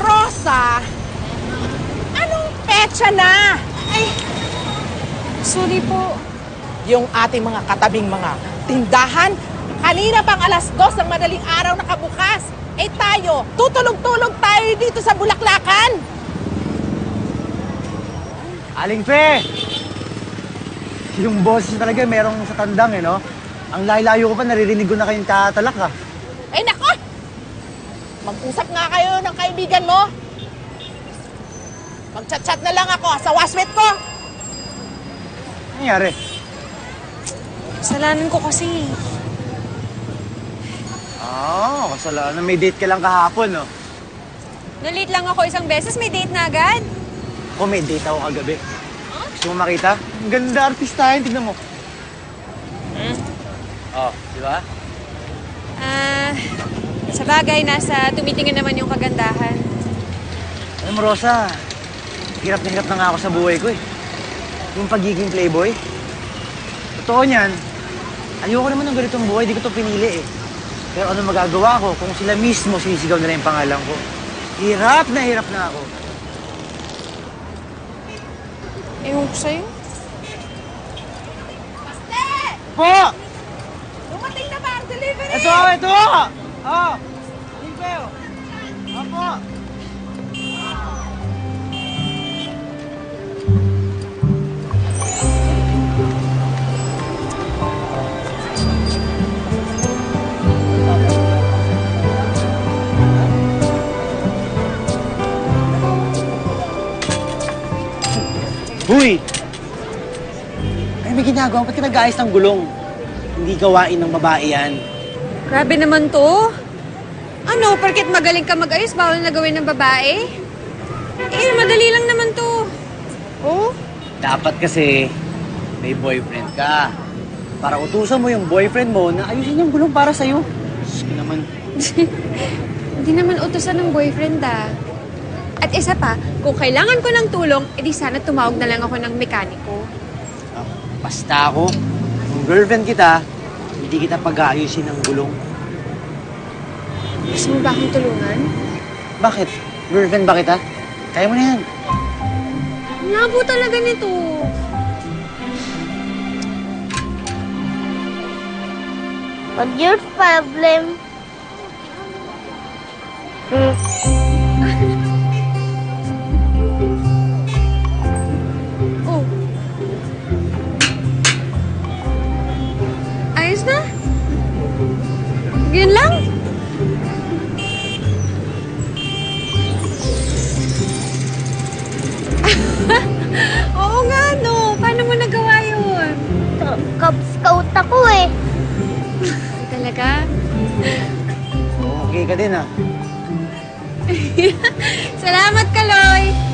Rosa! Anong petsa na? Ay, sorry po. Yung ating mga katabing mga tindahan, kanina pang 2:00 ng madaling araw nakabukas. Eh tayo, tutulog-tulog tayo dito sa Bulaklakan. Aling Fe! Yung boses talaga merong sa tandang no? Ang layo ko pa, naririnig ko na kayong tatalak Ay nako! Mag-usap nga kayo ng kaibigan mo. Mag-chat-chat na lang ako sa wasmate ko. Ano nangyari? Kasalanan ko kasi. Kasalanan. May date ka lang kahapon, no? Nalit lang ako isang beses, may date na agad. Ako may date ako kagabi. Gusto mo makita? Ang ganda artistahin, tignan mo. Di ba? Sa bagay, tumitingin naman yung kagandahan. Alam mo, Rosa, hirap na nga ako sa buhay ko Yung pagiging playboy. Totoo niyan, ayoko naman ng ganitong buhay, di ko to pinili Pero ano magagawa ko kung sila mismo sinisigaw nila yung pangalan ko? Hirap na ako. Ewan ko sa'yo. Paste! Po! Dumating na ba ang delivery? Ito! Limpeo! Opo! Huy! Ay, may ginagawa. Ba't ka nag-aayos ng gulong? Hindi gawain ng babae yan. Grabe naman to. Ano, porket magaling ka mag-ayos, bawal na gawin ng babae? Madali lang naman to. Oh? Dapat kasi may boyfriend ka. Para utusan mo yung boyfriend mo na ayusin yung gulong para sa'yo. Diyos ko naman. Hindi naman utusan ng boyfriend At isa pa, kung kailangan ko ng tulong, edi sana tumawag na lang ako ng mekaniko. Basta ako, kung girlfriend kita, hindi kita pag-aayusin ng gulong. Gusto mo ba akong tulungan? Bakit? Girlfriend ba kita? Kaya mo na yan. Labo talaga nito. What's your problem? Oh. Ayos na? Yun lang? Oo nga, no. Paano mo nagawa yun? Cub Scout ako Talaga? Okay ka din Salamat, Kaloy!